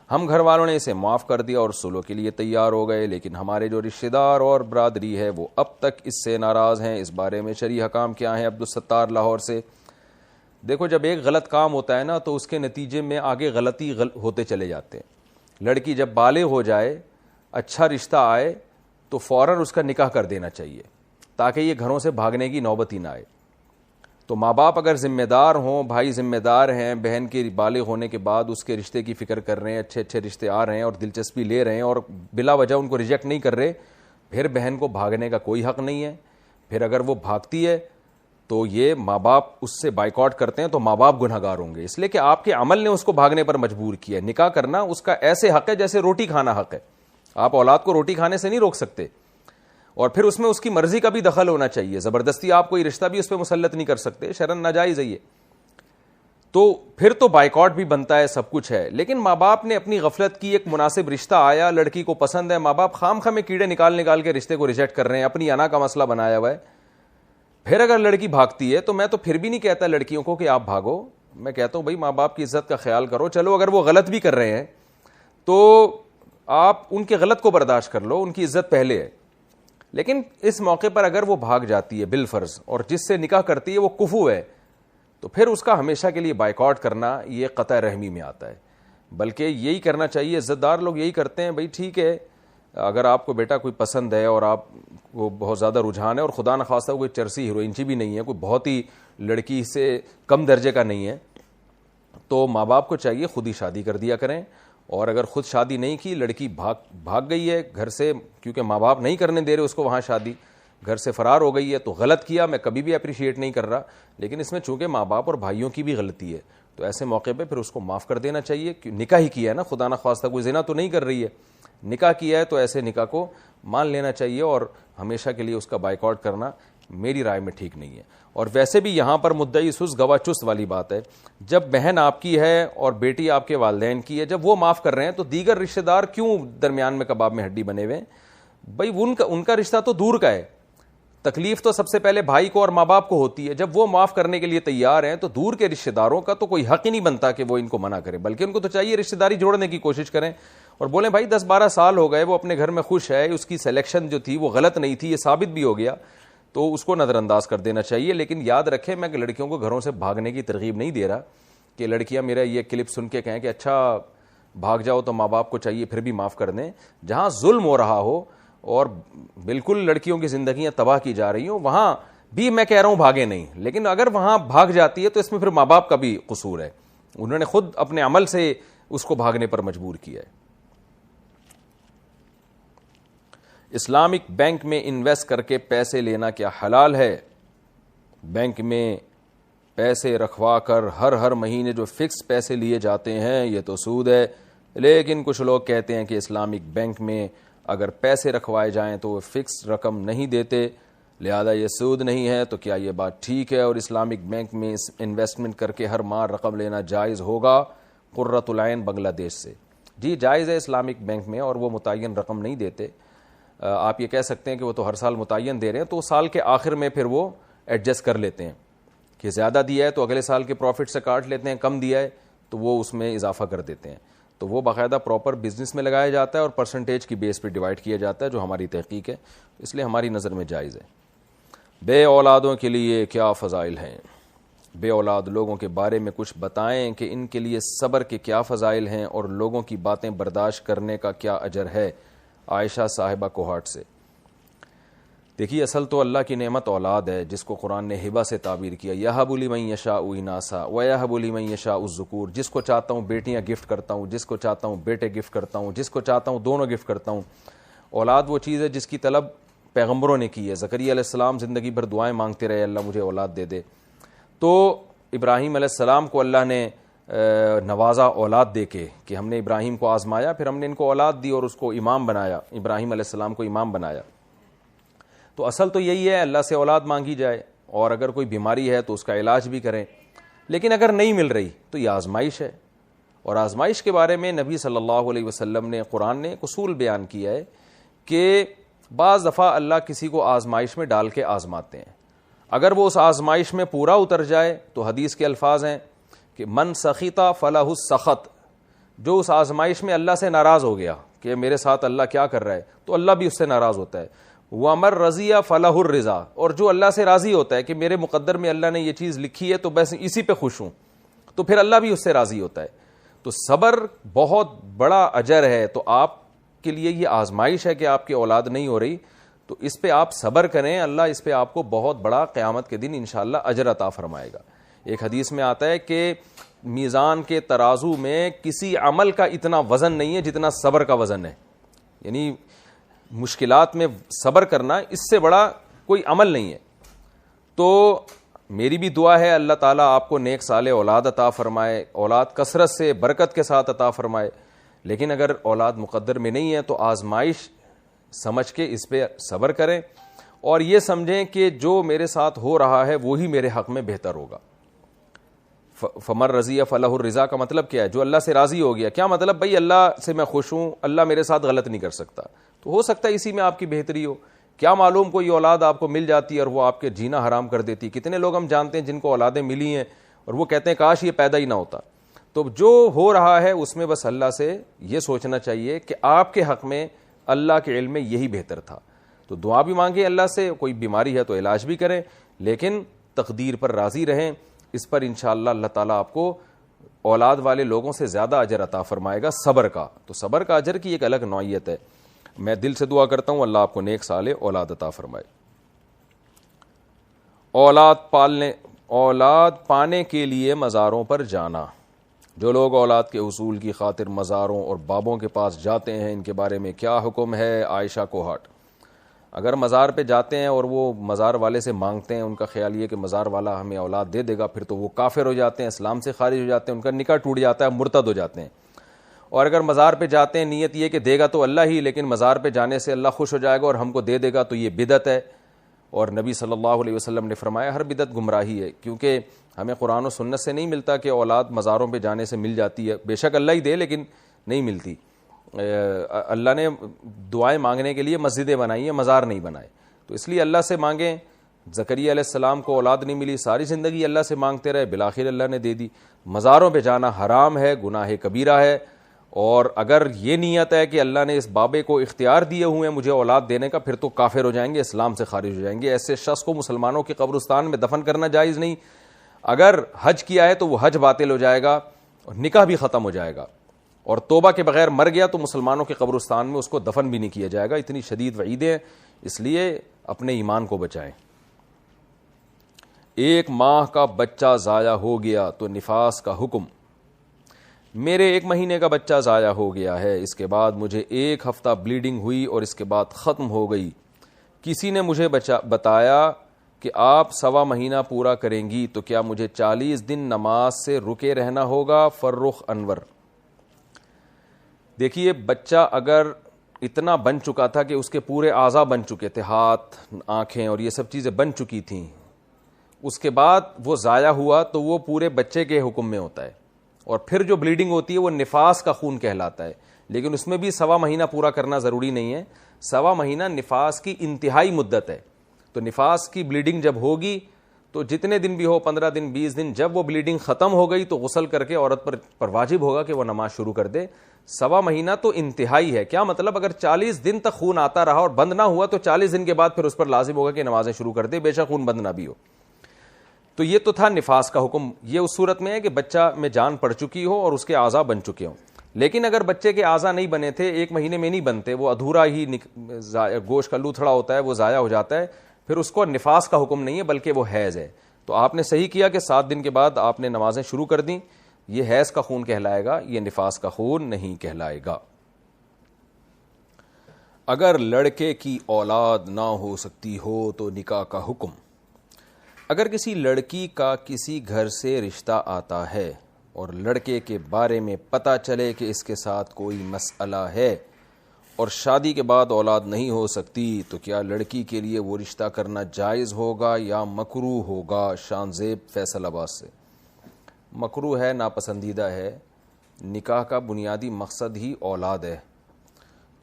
ہم گھر والوں نے اسے معاف کر دیا اور صلح کے لیے تیار ہو گئے، لیکن ہمارے جو رشتہ دار اور برادری ہے وہ اب تک اس سے ناراض ہیں. اس بارے میں شرعی حکام کیا ہیں؟ عبدالستار لاہور سے. دیکھو، جب ایک غلط کام ہوتا ہے نا تو اس کے نتیجے میں آگے غلطی ہوتے چلے جاتے ہیں. لڑکی جب بالغ ہو جائے، اچھا رشتہ آئے تو فوراً اس کا نکاح کر دینا چاہیے تاکہ یہ گھروں سے بھاگنے کی نوبت ہی نہ آئے. تو ماں باپ اگر ذمہ دار ہوں، بھائی ذمہ دار ہیں، بہن کے بالغ ہونے کے بعد اس کے رشتے کی فکر کر رہے ہیں، اچھے اچھے رشتے آ رہے ہیں اور دلچسپی لے رہے ہیں اور بلا وجہ ان کو ریجیکٹ نہیں کر رہے، پھر بہن کو بھاگنے کا کوئی حق نہیں ہے. پھر اگر وہ بھاگتی ہے تو یہ ماں باپ اس سے بائیکاٹ کرتے ہیں تو ماں باپ گنہگار ہوں گے، اس لیے کہ آپ کے عمل نے اس کو بھاگنے پر مجبور کیا. نکاح کرنا اس کا ایسے حق ہے جیسے روٹی کھانا حق ہے. آپ اولاد کو روٹی کھانے سے نہیں روک سکتے، اور پھر اس میں اس کی مرضی کا بھی دخل ہونا چاہیے. زبردستی آپ کوئی رشتہ بھی اس پہ مسلط نہیں کر سکتے، شرعاً ناجائز ہے یہ. تو پھر تو بائیکاٹ بھی بنتا ہے, سب کچھ ہے. لیکن ماں باپ نے اپنی غفلت کی, ایک مناسب رشتہ آیا, لڑکی کو پسند ہے, ماں باپ خام خواہ میں کیڑے نکال کے رشتے کو ریجیکٹ کر رہے ہیں, اپنی انا کا مسئلہ بنایا ہوا ہے. پھر اگر لڑکی بھاگتی ہے تو میں تو پھر بھی نہیں کہتا لڑکیوں کو کہ آپ بھاگو, میں کہتا ہوں بھائی ماں باپ کی عزت کا خیال کرو. چلو اگر وہ غلط بھی کر رہے ہیں تو آپ ان کے غلط کو برداشت کر لو, ان کی عزت پہلے ہے. لیکن اس موقع پر اگر وہ بھاگ جاتی ہے بالفرض اور جس سے نکاح کرتی ہے وہ کفو ہے, تو پھر اس کا ہمیشہ کے لیے بائیکاٹ کرنا یہ قطع رحمی میں آتا ہے. بلکہ یہی کرنا چاہیے, عزت دار لوگ یہی کرتے ہیں, بھائی ٹھیک ہے اگر آپ کو بیٹا کوئی پسند ہے اور آپ کو بہت زیادہ رجحان ہے, اور خدا نخواستہ کوئی چرسی ہیروئنچی بھی نہیں ہے, کوئی بہت ہی لڑکی سے کم درجے کا نہیں ہے, تو ماں باپ کو چاہیے خود ہی شادی کر دیا کریں. اور اگر خود شادی نہیں کی, لڑکی بھاگ گئی ہے گھر سے کیونکہ ماں باپ نہیں کرنے دے رہے اس کو وہاں شادی, گھر سے فرار ہو گئی ہے, تو غلط کیا, میں کبھی بھی اپریشیٹ نہیں کر رہا. لیکن اس میں چونکہ ماں باپ اور بھائیوں کی بھی غلطی ہے, تو ایسے موقع پہ پھر اس کو معاف کر دینا چاہیے. نکاح ہی کیا ہے نا, خدا نخواستہ کوئی زنا تو نہیں کر رہی ہے, نکاح کیا ہے, تو ایسے نکاح کو مان لینا چاہیے, اور ہمیشہ کے لیے اس کا بائیکاٹ کرنا میری رائے میں ٹھیک نہیں ہے. اور ویسے بھی یہاں پر مدعی سس گواہ چست والی بات ہے. جب بہن آپ کی ہے اور بیٹی آپ کے والدین کی ہے, جب وہ معاف کر رہے ہیں تو دیگر رشتہ دار کیوں درمیان میں کباب میں ہڈی بنے ہوئے ہیں؟ بھائی ان کا رشتہ تو دور کا ہے, تکلیف تو سب سے پہلے بھائی کو اور ماں باپ کو ہوتی ہے. جب وہ معاف کرنے کے لیے تیار ہیں تو دور کے رشتہ داروں کا تو کوئی حق ہی نہیں بنتا کہ وہ ان کو منع کرے, بلکہ ان کو تو چاہیے رشتہ داری جوڑنے کی کوشش کریں اور بولیں بھائی 10-12 سال ہو گئے, وہ اپنے گھر میں خوش ہے, اس کی سلیکشن جو تھی وہ غلط نہیں تھی, یہ ثابت بھی ہو گیا, تو اس کو نظر انداز کر دینا چاہیے. لیکن یاد رکھیں میں لڑکیوں کو گھروں سے بھاگنے کی ترغیب نہیں دے رہا کہ لڑکیاں میرا یہ کلپ سن کے کہیں کہ اچھا بھاگ جاؤ, تو ماں باپ کو چاہیے پھر بھی معاف کر دیں. جہاں ظلم ہو رہا ہو اور بالکل لڑکیوں کی زندگیاں تباہ کی جا رہی ہوں وہاں بھی میں کہہ رہا ہوں بھاگے نہیں. لیکن اگر وہاں بھاگ جاتی ہے تو اس میں پھر ماں باپ کا بھی قصور ہے, انہوں نے خود اپنے عمل سے اس کو بھاگنے پر مجبور کیا ہے. اسلامک بینک میں انویسٹ کر کے پیسے لینا کیا حلال ہے؟ بینک میں پیسے رکھوا کر ہر مہینے جو فکس پیسے لیے جاتے ہیں یہ تو سود ہے. لیکن کچھ لوگ کہتے ہیں کہ اسلامک بینک میں اگر پیسے رکھوائے جائیں تو وہ فکس رقم نہیں دیتے, لہذا یہ سود نہیں ہے. تو کیا یہ بات ٹھیک ہے اور اسلامک بینک میں انویسٹمنٹ کر کے ہر ماہ رقم لینا جائز ہوگا؟ قرۃ العین بنگلہ دیش سے. جی جائز ہے اسلامک بینک میں, اور وہ متعین رقم نہیں دیتے. آپ یہ کہہ سکتے ہیں کہ وہ تو ہر سال متعین دے رہے ہیں, تو سال کے آخر میں پھر وہ ایڈجسٹ کر لیتے ہیں کہ زیادہ دیا ہے تو اگلے سال کے پروفٹ سے کاٹ لیتے ہیں, کم دیا ہے تو وہ اس میں اضافہ کر دیتے ہیں. تو وہ باقاعدہ پراپر بزنس میں لگایا جاتا ہے اور پرسنٹیج کی بیس پہ ڈیوائڈ کیا جاتا ہے, جو ہماری تحقیق ہے, اس لیے ہماری نظر میں جائز ہے. بے اولادوں کے لیے کیا فضائل ہیں؟ بے اولاد لوگوں کے بارے میں کچھ بتائیں کہ ان کے لیے صبر کے کیا فضائل ہیں اور لوگوں کی باتیں برداشت کرنے کا کیا اجر ہے. عائشہ صاحبہ کوہاٹ سے. دیکھیے اصل تو اللہ کی نعمت اولاد ہے, جس کو قرآن نے ہبہ سے تعبیر کیا, یہب لمن یشاء اناسا ویہب لمن یشاء الذکور. جس کو چاہتا ہوں بیٹیاں گفٹ کرتا ہوں, جس کو چاہتا ہوں بیٹے گفٹ کرتا ہوں, جس کو چاہتا ہوں دونوں گفٹ کرتا ہوں. اولاد وہ چیز ہے جس کی طلب پیغمبروں نے کی ہے. زکریا علیہ السلام زندگی بھر دعائیں مانگتے رہے, اللہ مجھے اولاد دے دے. تو ابراہیم علیہ السلام کو اللہ نے نوازا اولاد دے کے, کہ ہم نے ابراہیم کو آزمایا, پھر ہم نے ان کو اولاد دی اور اس کو امام بنایا, ابراہیم علیہ السلام کو امام بنایا. تو اصل تو یہی ہے اللہ سے اولاد مانگی جائے, اور اگر کوئی بیماری ہے تو اس کا علاج بھی کریں. لیکن اگر نہیں مل رہی تو یہ آزمائش ہے, اور آزمائش کے بارے میں نبی صلی اللہ علیہ وسلم نے, قرآن نے ایک اصول بیان کیا ہے کہ بعض دفعہ اللہ کسی کو آزمائش میں ڈال کے آزماتے ہیں. اگر وہ اس آزمائش میں پورا اتر جائے تو حدیث کے الفاظ ہیں کہ من سخیتا فلاح السخط, جو اس آزمائش میں اللہ سے ناراض ہو گیا کہ میرے ساتھ اللہ کیا کر رہا ہے, تو اللہ بھی اس سے ناراض ہوتا ہے. وَمَن رَضِیَ فَلَهُ الرِّضَا, اور جو اللہ سے راضی ہوتا ہے کہ میرے مقدر میں اللہ نے یہ چیز لکھی ہے تو بس اسی پہ خوش ہوں, تو پھر اللہ بھی اس سے راضی ہوتا ہے. تو صبر بہت بڑا اجر ہے. تو آپ کے لیے یہ آزمائش ہے کہ آپ کی اولاد نہیں ہو رہی, تو اس پہ آپ صبر کریں, اللہ اس پہ آپ کو بہت بڑا قیامت کے دن انشاءاللہ اجر عطا فرمائے گا. ایک حدیث میں آتا ہے کہ میزان کے ترازو میں کسی عمل کا اتنا وزن نہیں ہے جتنا صبر کا وزن ہے. یعنی مشکلات میں صبر کرنا اس سے بڑا کوئی عمل نہیں ہے. تو میری بھی دعا ہے اللہ تعالیٰ آپ کو نیک صالح اولاد عطا فرمائے, اولاد کثرت سے برکت کے ساتھ عطا فرمائے. لیکن اگر اولاد مقدر میں نہیں ہے تو آزمائش سمجھ کے اس پہ صبر کریں, اور یہ سمجھیں کہ جو میرے ساتھ ہو رہا ہے وہی میرے حق میں بہتر ہوگا. فمر رضی فلہ الرضا کا مطلب کیا ہے؟ جو اللہ سے راضی ہو گیا. کیا مطلب؟ بھائی اللہ سے میں خوش ہوں, اللہ میرے ساتھ غلط نہیں کر سکتا. تو ہو سکتا ہے اسی میں آپ کی بہتری ہو. کیا معلوم کوئی اولاد آپ کو مل جاتی ہے اور وہ آپ کے جینا حرام کر دیتی. کتنے لوگ ہم جانتے ہیں جن کو اولادیں ملی ہیں اور وہ کہتے ہیں کاش یہ پیدا ہی نہ ہوتا. تو جو ہو رہا ہے اس میں بس اللہ سے یہ سوچنا چاہیے کہ آپ کے حق میں اللہ کے علم میں یہی بہتر تھا. تو دعا بھی مانگیں اللہ سے, کوئی بیماری ہے تو علاج بھی کریں, لیکن تقدیر پر راضی رہیں. اس پر انشاءاللہ اللہ تعالیٰ آپ کو اولاد والے لوگوں سے زیادہ اجر عطا فرمائے گا صبر کا. تو صبر کا اجر کی ایک الگ نوعیت ہے. میں دل سے دعا کرتا ہوں اللہ آپ کو نیک صالح اولاد عطا فرمائے. اولاد پانے کے لیے مزاروں پر جانا. جو لوگ اولاد کے حصول کی خاطر مزاروں اور بابوں کے پاس جاتے ہیں, ان کے بارے میں کیا حکم ہے؟ عائشہ کوہاٹ. اگر مزار پہ جاتے ہیں اور وہ مزار والے سے مانگتے ہیں, ان کا خیال یہ کہ مزار والا ہمیں اولاد دے دے گا, پھر تو وہ کافر ہو جاتے ہیں, اسلام سے خارج ہو جاتے ہیں, ان کا نکاح ٹوٹ جاتا ہے, مرتد ہو جاتے ہیں. اور اگر مزار پہ جاتے ہیں نیت یہ کہ دے گا تو اللہ ہی, لیکن مزار پہ جانے سے اللہ خوش ہو جائے گا اور ہم کو دے دے گا, تو یہ بدعت ہے. اور نبی صلی اللہ علیہ وسلم نے فرمایا ہر بدعت گمراہی ہے, کیونکہ ہمیں قرآن و سنت سے نہیں ملتا کہ اولاد مزاروں پہ جانے سے مل جاتی ہے. بے شک اللہ ہی دے لیکن نہیں ملتی. اللہ نے دعائیں مانگنے کے لیے مسجدیں بنائی ہیں, مزار نہیں بنائے. تو اس لیے اللہ سے مانگیں. زکریا علیہ السلام کو اولاد نہیں ملی, ساری زندگی اللہ سے مانگتے رہے, بالآخر اللہ نے دے دی. مزاروں پہ جانا حرام ہے, گناہ کبیرہ ہے. اور اگر یہ نیت ہے کہ اللہ نے اس بابے کو اختیار دیے ہوئے ہیں مجھے اولاد دینے کا, پھر تو کافر ہو جائیں گے, اسلام سے خارج ہو جائیں گے. ایسے شخص کو مسلمانوں کے قبرستان میں دفن کرنا جائز نہیں. اگر حج کیا ہے تو وہ حج باطل ہو جائے گا اور نکاح بھی ختم ہو جائے گا. اور توبہ کے بغیر مر گیا تو مسلمانوں کے قبرستان میں اس کو دفن بھی نہیں کیا جائے گا. اتنی شدید وعیدیں, اس لیے اپنے ایمان کو بچائیں. 1 ماہ کا بچہ ضائع ہو گیا تو نفاس کا حکم. میرے 1 مہینے کا بچہ ضائع ہو گیا ہے, اس کے بعد مجھے 1 ہفتہ بلیڈنگ ہوئی اور اس کے بعد ختم ہو گئی. کسی نے مجھے بتایا کہ آپ 1.25 مہینہ پورا کریں گی, تو کیا مجھے 40 دن نماز سے رکے رہنا ہوگا؟ فرخ انور. دیکھیے, بچہ اگر اتنا بن چکا تھا کہ اس کے پورے اعضاء بن چکے تھے, ہاتھ, آنکھیں اور یہ سب چیزیں بن چکی تھیں, اس کے بعد وہ ضائع ہوا تو وہ پورے بچے کے حکم میں ہوتا ہے. اور پھر جو بلیڈنگ ہوتی ہے وہ نفاس کا خون کہلاتا ہے, لیکن اس میں بھی 1.25 مہینہ پورا کرنا ضروری نہیں ہے. 1.25 مہینہ نفاس کی انتہائی مدت ہے. تو نفاس کی بلیڈنگ جب ہوگی تو جتنے دن بھی ہو, 15 دن, 20 دن, جب وہ بلیڈنگ ختم ہو گئی تو غسل کر کے عورت پر واجب ہوگا کہ وہ نماز شروع کر دے. 1.25 مہینہ تو انتہائی ہے. کیا مطلب؟ اگر 40 دن تک خون آتا رہا اور بند نہ ہوا تو 40 دن کے بعد پھر اس پر لازم ہوگا کہ نمازیں شروع کر دے, بے شک خون بند نہ بھی ہو. تو یہ تو تھا نفاس کا حکم. یہ اس صورت میں ہے کہ بچہ میں جان پڑ چکی ہو اور اس کے اعضاء بن چکے ہوں. لیکن اگر بچے کے اعضاء نہیں بنے تھے, 1 مہینے میں نہیں بنتے, وہ ادھورا ہی گوشت کا لوتھڑا ہوتا ہے, وہ ضائع ہو جاتا ہے, پھر اس کو نفاس کا حکم نہیں ہے بلکہ وہ حیض ہے. تو آپ نے صحیح کیا کہ 7 دن کے بعد آپ نے نمازیں شروع کر دیں. یہ حیض کا خون کہلائے گا, یہ نفاس کا خون نہیں کہلائے گا. اگر لڑکے کی اولاد نہ ہو سکتی ہو تو نکاح کا حکم. اگر کسی لڑکی کا کسی گھر سے رشتہ آتا ہے اور لڑکے کے بارے میں پتہ چلے کہ اس کے ساتھ کوئی مسئلہ ہے اور شادی کے بعد اولاد نہیں ہو سکتی, تو کیا لڑکی کے لیے وہ رشتہ کرنا جائز ہوگا یا مکروہ ہوگا؟ شانزیب فیصل آباد سے. مکروہ ہے, ناپسندیدہ ہے. نکاح کا بنیادی مقصد ہی اولاد ہے,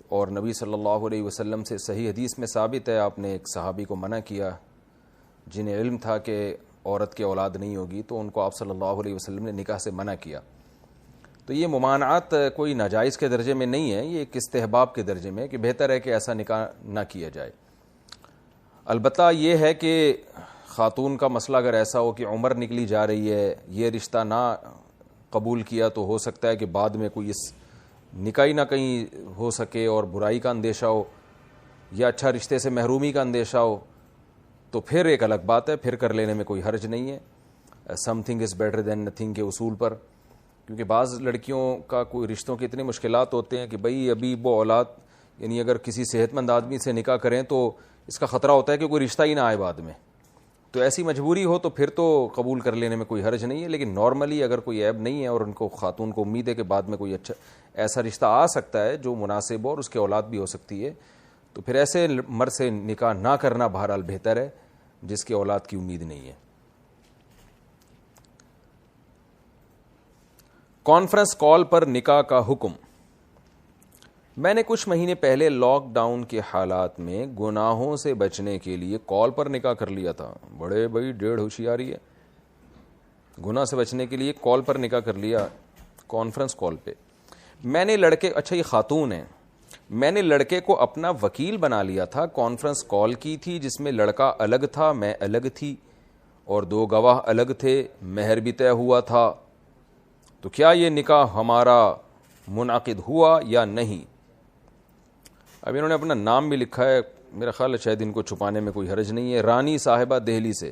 اور نبی صلی اللہ علیہ وسلم سے صحیح حدیث میں ثابت ہے, آپ نے ایک صحابی کو منع کیا جنہیں علم تھا کہ عورت کی اولاد نہیں ہوگی, تو ان کو آپ صلی اللہ علیہ وسلم نے نکاح سے منع کیا. تو یہ ممانعت کوئی ناجائز کے درجے میں نہیں ہے, یہ ایک استحباب کے درجے میں ہے کہ بہتر ہے کہ ایسا نکاح نہ کیا جائے. البتہ یہ ہے کہ خاتون کا مسئلہ اگر ایسا ہو کہ عمر نکلی جا رہی ہے, یہ رشتہ نہ قبول کیا تو ہو سکتا ہے کہ بعد میں کوئی اس نکاح نہ کہیں ہو سکے اور برائی کا اندیشہ ہو یا اچھا رشتے سے محرومی کا اندیشہ ہو, تو پھر ایک الگ بات ہے, پھر کر لینے میں کوئی حرج نہیں ہے. Some thing is better than nothing کے اصول پر. کیونکہ بعض لڑکیوں کا کوئی رشتوں کے اتنے مشکلات ہوتے ہیں کہ بھئی ابھی وہ اولاد, یعنی اگر کسی صحت مند آدمی سے نکاح کریں تو اس کا خطرہ ہوتا ہے کہ کوئی رشتہ ہی نہ آئے بعد میں. تو ایسی مجبوری ہو تو پھر تو قبول کر لینے میں کوئی حرج نہیں ہے. لیکن نارملی اگر کوئی عیب نہیں ہے اور ان کو خاتون کو امید ہے کہ بعد میں کوئی اچھا ایسا رشتہ آ سکتا ہے جو مناسب ہو اور اس کی اولاد بھی ہو سکتی ہے, تو پھر ایسے مرد سے نکاح نہ کرنا بہرحال بہتر ہے جس کی اولاد کی امید نہیں ہے. کانفرنس کال پر نکاح کا حکم. میں نے کچھ مہینے پہلے لاک ڈاؤن کے حالات میں گناہوں سے بچنے کے لیے کال پر نکاح کر لیا تھا. بڑے بھائی ڈیڑھ ہوشیاری ہے. گناہ سے بچنے کے لیے کال پر نکاح کر لیا, کانفرنس کال پہ. میں نے اچھا یہ خاتون ہے, میں نے لڑکے کو اپنا وکیل بنا لیا تھا. کانفرنس کال کی تھی جس میں لڑکا الگ تھا, میں الگ تھی, اور 2 گواہ الگ تھے, مہر بھی طے ہوا تھا. تو کیا یہ نکاح ہمارا منعقد ہوا یا نہیں؟ اب انہوں نے اپنا نام بھی لکھا ہے, میرا خیال ہے شاید ان کو چھپانے میں کوئی حرج نہیں ہے. رانی صاحبہ دہلی سے.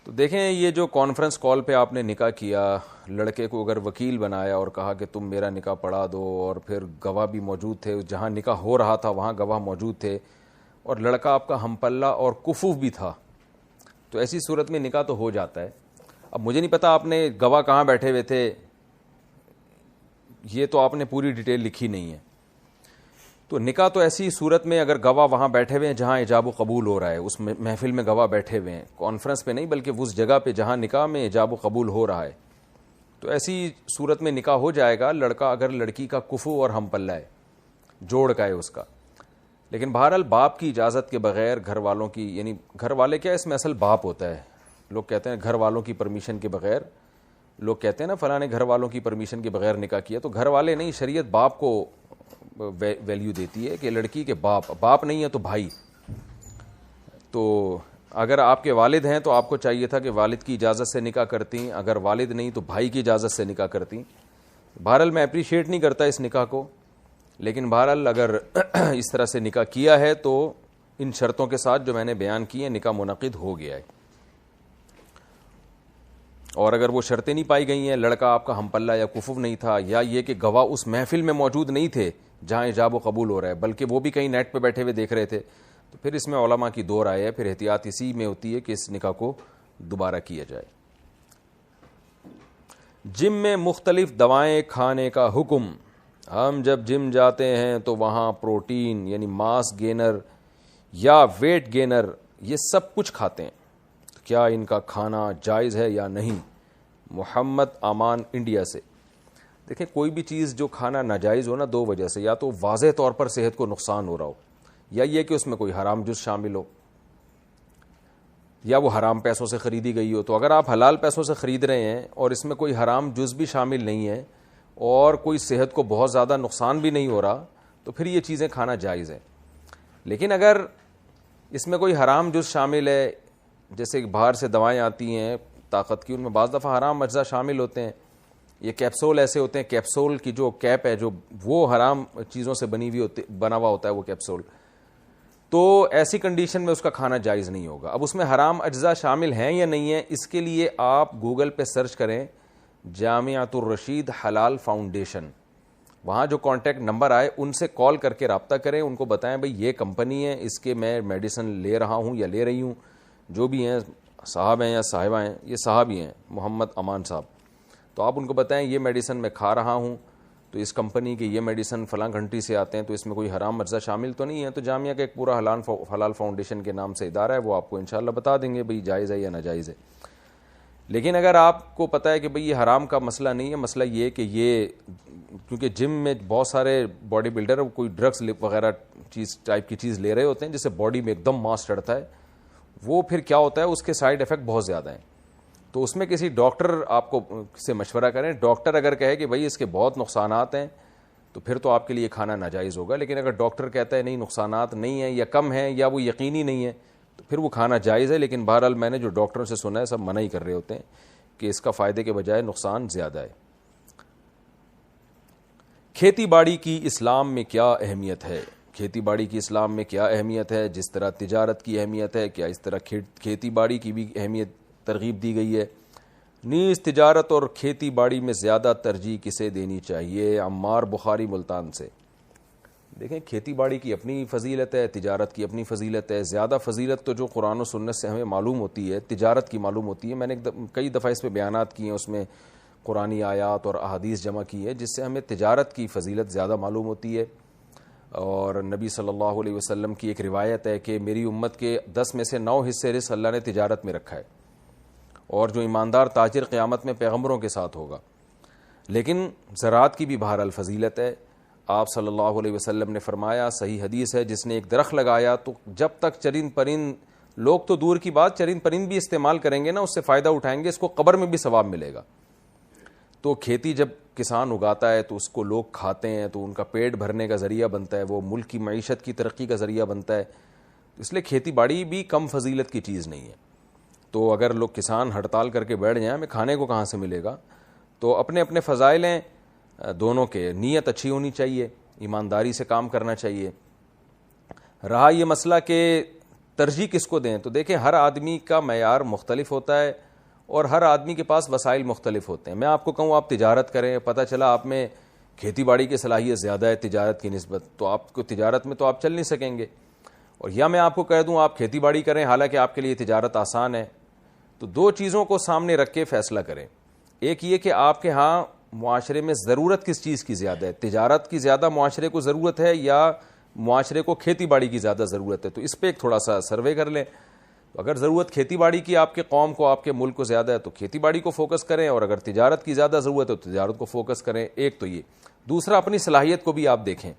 تو دیکھیں یہ جو کانفرنس کال پہ آپ نے نکاح کیا, لڑکے کو اگر وکیل بنایا اور کہا کہ تم میرا نکاح پڑھا دو, اور پھر گواہ بھی موجود تھے, جہاں نکاح ہو رہا تھا وہاں گواہ موجود تھے, اور لڑکا آپ کا ہم پلہ اور کفو بھی تھا, تو ایسی صورت میں نکاح تو ہو جاتا ہے. اب مجھے نہیں پتا آپ نے گواہ کہاں بیٹھے ہوئے تھے, یہ تو آپ نے پوری ڈیٹیل لکھی نہیں ہے. تو نکاح تو ایسی صورت میں اگر گواہ وہاں بیٹھے ہوئے ہیں جہاں ایجاب و قبول ہو رہا ہے, اس محفل میں گواہ بیٹھے ہوئے ہیں, کانفرنس پہ نہیں بلکہ اس جگہ پہ جہاں نکاح میں ایجاب و قبول ہو رہا ہے, تو ایسی صورت میں نکاح ہو جائے گا. لڑکا اگر لڑکی کا کفو اور ہم پلہ ہے, جوڑ کا ہے اس کا. لیکن بہرحال باپ کی اجازت کے بغیر گھر والوں کی, یعنی گھر والے کیا اس میں اصل باپ ہوتا ہے, لوگ کہتے ہیں گھر والوں کی پرمیشن کے بغیر, لوگ کہتے ہیں نا فلاں نے گھر والوں کی پرمیشن کے بغیر نکاح کیا, تو گھر والے نہیں, شریعت باپ کو ویلیو دیتی ہے کہ لڑکی کے باپ نہیں ہے تو بھائی. تو اگر آپ کے والد ہیں تو آپ کو چاہیے تھا کہ والد کی اجازت سے نکاح کرتی, اگر والد نہیں تو بھائی کی اجازت سے نکاح کرتی. بہرحال میں اپریشیٹ نہیں کرتا اس نکاح کو, لیکن بہرحال اگر اس طرح سے نکاح کیا ہے تو ان شرطوں کے ساتھ جو میں نے بیان کی ہیں نکاح منعقد ہو گیا ہے. اور اگر وہ شرطیں نہیں پائی گئی ہیں, لڑکا آپ کا ہم پلہ یا کفو نہیں تھا, یا یہ کہ گواہ اس محفل میں موجود نہیں تھے جہاں ایجاب و قبول ہو رہا ہے, بلکہ وہ بھی کہیں نیٹ پہ بیٹھے ہوئے دیکھ رہے تھے, تو پھر اس میں علماء کی 2 رائے ہے. پھر احتیاط اسی میں ہوتی ہے کہ اس نکاح کو دوبارہ کیا جائے. جم میں مختلف دوائیں کھانے کا حکم. ہم جب جم جاتے ہیں تو وہاں پروٹین یعنی ماس گینر یا ویٹ گینر یہ سب کچھ کھاتے ہیں, تو کیا ان کا کھانا جائز ہے یا نہیں؟ محمد امان انڈیا سے. دیکھیں کوئی بھی چیز جو کھانا ناجائز ہو نا, 2 وجہ سے, یا تو واضح طور پر صحت کو نقصان ہو رہا ہو, یا یہ کہ اس میں کوئی حرام جز شامل ہو, یا وہ حرام پیسوں سے خریدی گئی ہو. تو اگر آپ حلال پیسوں سے خرید رہے ہیں اور اس میں کوئی حرام جز بھی شامل نہیں ہے اور کوئی صحت کو بہت زیادہ نقصان بھی نہیں ہو رہا, تو پھر یہ چیزیں کھانا جائز ہے. لیکن اگر اس میں کوئی حرام جز شامل ہے, جیسے باہر سے دوائیں آتی ہیں طاقت کی, ان میں بعض دفعہ حرام اجزاء شامل ہوتے ہیں. یہ کیپسول ایسے ہوتے ہیں, کیپسول کی جو کیپ ہے جو وہ حرام چیزوں سے بنا ہوا ہوتا ہے وہ کیپسول, تو ایسی کنڈیشن میں اس کا کھانا جائز نہیں ہوگا. اب اس میں حرام اجزاء شامل ہیں یا نہیں ہیں, اس کے لیے آپ گوگل پہ سرچ کریں جامعۃ الرشید حلال فاؤنڈیشن, وہاں جو کانٹیکٹ نمبر آئے ان سے کال کر کے رابطہ کریں, ان کو بتائیں بھئی یہ کمپنی ہے, اس کے میں میڈیسن لے رہا ہوں یا لے رہی ہوں, جو بھی ہیں صاحب ہیں یا صاحبہ ہیں, یہ صاحب ہی ہیں محمد امان صاحب, تو آپ ان کو بتائیں یہ میڈیسن میں کھا رہا ہوں, تو اس کمپنی کے یہ میڈیسن فلاں کنٹری سے آتے ہیں, تو اس میں کوئی حرام اجزاء شامل تو نہیں ہے. تو جامعہ کا ایک پورا حلال فاؤنڈیشن کے نام سے ادارہ ہے, وہ آپ کو انشاءاللہ بتا دیں گے بھئی جائز ہے یا ناجائز ہے. لیکن اگر آپ کو پتہ ہے کہ بھئی یہ حرام کا مسئلہ نہیں ہے, مسئلہ یہ کہ یہ کیونکہ جم میں بہت سارے باڈی بلڈر کوئی ڈرگس وغیرہ ٹائپ کی چیز لے رہے ہوتے ہیں جس سے باڈی میں ایک دم ماس چڑھتا ہے, وہ پھر کیا ہوتا ہے اس کے سائیڈ ایفیکٹ بہت زیادہ ہیں. تو اس میں کسی ڈاکٹر آپ کو سے مشورہ کریں. ڈاکٹر اگر کہے کہ بھئی اس کے بہت نقصانات ہیں تو پھر تو آپ کے لیے کھانا ناجائز ہوگا. لیکن اگر ڈاکٹر کہتا ہے نہیں نقصانات نہیں ہیں یا کم ہیں یا وہ یقینی نہیں ہے, تو پھر وہ کھانا جائز ہے. لیکن بہرحال میں نے جو ڈاکٹروں سے سنا ہے سب منع ہی کر رہے ہوتے ہیں کہ اس کا فائدے کے بجائے نقصان زیادہ ہے. کھیتی باڑی کی اسلام میں کیا اہمیت ہے؟ کھیتی باڑی کی اسلام میں کیا اہمیت ہے؟ جس طرح تجارت کی اہمیت ہے, کیا اس طرح کھیتی باڑی کی بھی اہمیت ترغیب دی گئی ہے؟ نیز تجارت اور کھیتی باڑی میں زیادہ ترجیح کسے دینی چاہیے؟ عمار بخاری ملتان سے. دیکھیں کھیتی باڑی کی اپنی فضیلت ہے, تجارت کی اپنی فضیلت ہے. زیادہ فضیلت تو جو قرآن و سنت سے ہمیں معلوم ہوتی ہے تجارت کی معلوم ہوتی ہے. میں نے کئی دفعہ اس پہ بیانات کیے ہیں, اس میں قرآنی آیات اور احادیث جمع کی ہے جس سے ہمیں تجارت کی فضیلت زیادہ معلوم ہوتی ہے. اور نبی صلی اللہ علیہ وسلم کی ایک روایت ہے کہ میری امت کے 10 میں سے 9 حصے رزق اللہ نے تجارت میں رکھا ہے, اور جو ایماندار تاجر قیامت میں پیغمبروں کے ساتھ ہوگا. لیکن زراعت کی بھی بہرحال فضیلت ہے. آپ صلی اللہ علیہ وسلم نے فرمایا, صحیح حدیث ہے, جس نے ایک درخت لگایا تو جب تک چرند پرند, لوگ تو دور کی بات, چرند پرند بھی استعمال کریں گے نا, اس سے فائدہ اٹھائیں گے, اس کو قبر میں بھی ثواب ملے گا. تو کھیتی جب کسان اگاتا ہے تو اس کو لوگ کھاتے ہیں, تو ان کا پیٹ بھرنے کا ذریعہ بنتا ہے, وہ ملک کی معیشت کی ترقی کا ذریعہ بنتا ہے. اس لیے کھیتی باڑی بھی کم فضیلت کی چیز نہیں ہے. تو اگر لوگ کسان ہڑتال کر کے بیٹھ جائیں, ہمیں کھانے کو کہاں سے ملے گا؟ تو اپنے اپنے فضائل ہیں دونوں کے. نیت اچھی ہونی چاہیے, ایمانداری سے کام کرنا چاہیے. رہا یہ مسئلہ کہ ترجیح کس کو دیں, تو دیکھیں ہر آدمی کا معیار مختلف ہوتا ہے اور ہر آدمی کے پاس وسائل مختلف ہوتے ہیں. میں آپ کو کہوں آپ تجارت کریں, پتہ چلا آپ میں کھیتی باڑی کی صلاحیت زیادہ ہے تجارت کی نسبت, تو آپ کو تجارت میں تو آپ چل نہیں سکیں گے. اور یا میں آپ کو کہہ دوں آپ کھیتی باڑی کریں حالانکہ آپ کے لیے تجارت آسان ہے. تو دو چیزوں کو سامنے رکھ کے فیصلہ کریں. ایک یہ کہ آپ کے ہاں معاشرے میں ضرورت کس چیز کی زیادہ ہے, تجارت کی زیادہ معاشرے کو ضرورت ہے یا معاشرے کو کھیتی باڑی کی زیادہ ضرورت ہے. تو اس پہ ایک تھوڑا سا سروے کر لیں. تو اگر ضرورت کھیتی باڑی کی آپ کے قوم کو, آپ کے ملک کو زیادہ ہے تو کھیتی باڑی کو فوکس کریں, اور اگر تجارت کی زیادہ ضرورت ہے تو تجارت کو فوکس کریں. ایک تو یہ. دوسرا, اپنی صلاحیت کو بھی آپ دیکھیں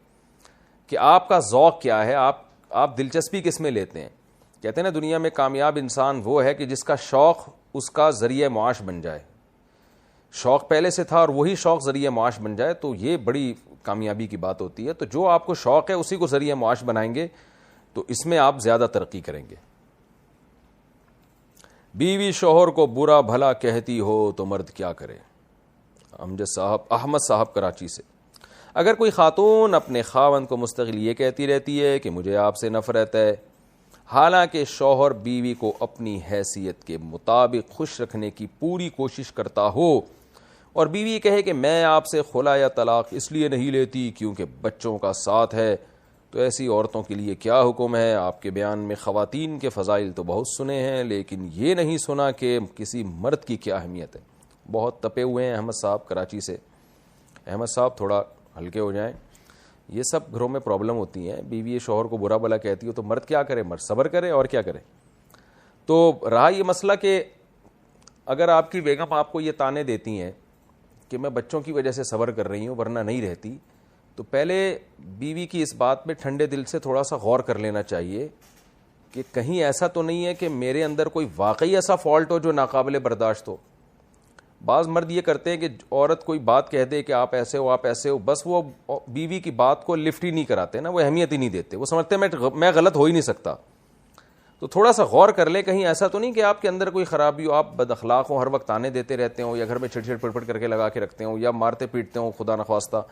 کہ آپ کا ذوق کیا ہے, آپ دلچسپی کس میں لیتے ہیں. کہتے ہیں نا دنیا میں کامیاب انسان وہ ہے کہ جس کا شوق اس کا ذریعہ معاش بن جائے. شوق پہلے سے تھا اور وہی شوق ذریعہ معاش بن جائے, تو یہ بڑی کامیابی کی بات ہوتی ہے. تو جو آپ کو شوق ہے اسی کو ذریعہ معاش بنائیں گے تو اس میں آپ زیادہ ترقی کریں گے. بیوی شوہر کو برا بھلا کہتی ہو تو مرد کیا کرے. احمد صاحب کراچی سے. اگر کوئی خاتون اپنے خاوند کو مستقل یہ کہتی رہتی ہے کہ مجھے آپ سے نفرت ہے, حالانکہ شوہر بیوی کو اپنی حیثیت کے مطابق خوش رکھنے کی پوری کوشش کرتا ہو, اور بیوی کہے کہ میں آپ سے خلا یا طلاق اس لیے نہیں لیتی کیونکہ بچوں کا ساتھ ہے, تو ایسی عورتوں کے لیے کیا حکم ہے؟ آپ کے بیان میں خواتین کے فضائل تو بہت سنے ہیں, لیکن یہ نہیں سنا کہ کسی مرد کی کیا اہمیت ہے. بہت تپے ہوئے ہیں احمد صاحب کراچی سے. احمد صاحب تھوڑا ہلکے ہو جائیں. یہ سب گھروں میں پرابلم ہوتی ہیں. بیوی شوہر کو برا بھلا کہتی ہو تو مرد کیا کرے؟ مرد صبر کرے اور کیا کرے. تو رہا یہ مسئلہ کہ اگر آپ کی بیگم آپ کو یہ تانے دیتی ہیں کہ میں بچوں کی وجہ سے صبر کر رہی ہوں ورنہ نہیں رہتی, تو پہلے بیوی کی اس بات میں ٹھنڈے دل سے تھوڑا سا غور کر لینا چاہیے کہ کہیں ایسا تو نہیں ہے کہ میرے اندر کوئی واقعی ایسا فالٹ ہو جو ناقابل برداشت ہو. بعض مرد یہ کرتے ہیں کہ عورت کوئی بات کہہ دے کہ آپ ایسے ہو آپ ایسے ہو, بس وہ بیوی کی بات کو لفٹ ہی نہیں کراتے نا, وہ اہمیت ہی نہیں دیتے, وہ سمجھتے ہیں میں غلط ہو ہی نہیں سکتا. تو تھوڑا سا غور کر لیں کہیں ایسا تو نہیں کہ آپ کے اندر کوئی خرابی ہو, آپ بد اخلاق ہو, ہر وقت تانے دیتے رہتے ہوں, یا گھر میں چھڑ چھڑ پڑ پڑ کر کے لگا کے رکھتے ہوں, یا مارتے پیٹتے ہوں خدا نخواستہ.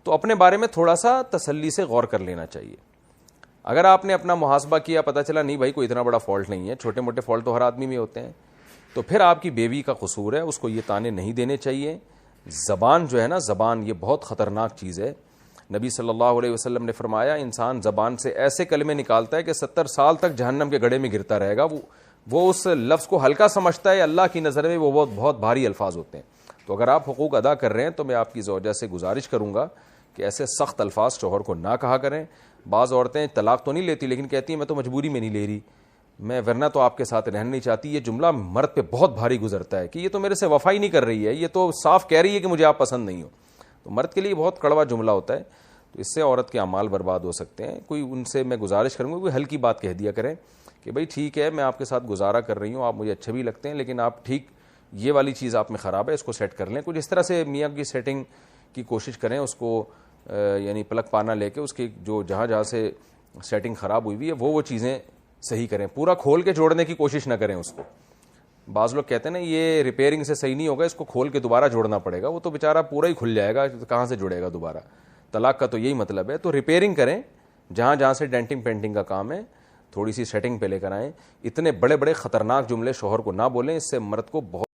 تو اپنے بارے میں تھوڑا سا تسلی سے غور کر لینا چاہیے. اگر آپ نے اپنا محاسبہ کیا, پتہ چلا نہیں بھائی کوئی اتنا بڑا فالٹ نہیں ہے, چھوٹے موٹے فالٹ تو ہر آدمی میں ہوتے ہیں, تو پھر آپ کی بیوی کا قصور ہے, اس کو یہ تانے نہیں دینے چاہیے. زبان جو ہے نا, زبان یہ بہت خطرناک چیز ہے. نبی صلی اللہ علیہ وسلم نے فرمایا انسان زبان سے ایسے کلمے نکالتا ہے کہ 70 سال تک جہنم کے گڑھے میں گرتا رہے گا. وہ اس لفظ کو ہلکا سمجھتا ہے, اللہ کی نظر میں وہ بہت بھاری الفاظ ہوتے ہیں. تو اگر آپ حقوق ادا کر رہے ہیں تو میں آپ کی زوجہ سے گزارش کروں گا کہ ایسے سخت الفاظ شوہر کو نہ کہا کریں. بعض عورتیں طلاق تو نہیں لیتی لیکن کہتی ہیں میں تو مجبوری میں نہیں لے رہی, میں ورنہ تو آپ کے ساتھ رہنا نہیں چاہتی. یہ جملہ مرد پہ بہت بھاری گزرتا ہے کہ یہ تو میرے سے وفا ہی نہیں کر رہی ہے, یہ تو صاف کہہ رہی ہے کہ مجھے آپ پسند نہیں ہو. تو مرد کے لیے بہت کڑوا جملہ ہوتا ہے. تو اس سے عورت کے اعمال برباد ہو سکتے ہیں. کوئی ان سے میں گزارش کروں گا کوئی ہلکی بات کہہ دیا کریں کہ بھائی ٹھیک ہے میں آپ کے ساتھ گزارا کر رہی ہوں, آپ مجھے اچھے بھی لگتے ہیں, لیکن آپ ٹھیک یہ والی چیز آپ میں خراب ہے, اس کو سیٹ کر لیں. کچھ اس طرح سے میاں کی سیٹنگ کی کوشش کریں, اس کو یعنی پلک پانا لے کے اس کی جو جہاں سے سیٹنگ خراب ہوئی ہے وہ چیزیں صحیح کریں. پورا کھول کے جوڑنے کی کوشش نہ کریں اس کو. بعض لوگ کہتے ہیں نا یہ ریپیئرنگ سے صحیح نہیں ہوگا, اس کو کھول کے دوبارہ جوڑنا پڑے گا. وہ تو بیچارہ پورا ہی کھل جائے گا, کہاں سے جڑے گا دوبارہ. طلاق کا تو یہی مطلب ہے. تو ریپیئرنگ کریں, جہاں سے ڈینٹنگ پینٹنگ کا کام ہے تھوڑی سی سیٹنگ پہ لے کر آئیں. اتنے بڑے بڑے خطرناک جملے شوہر کو نہ بولیں, اس سے مرد کو بہت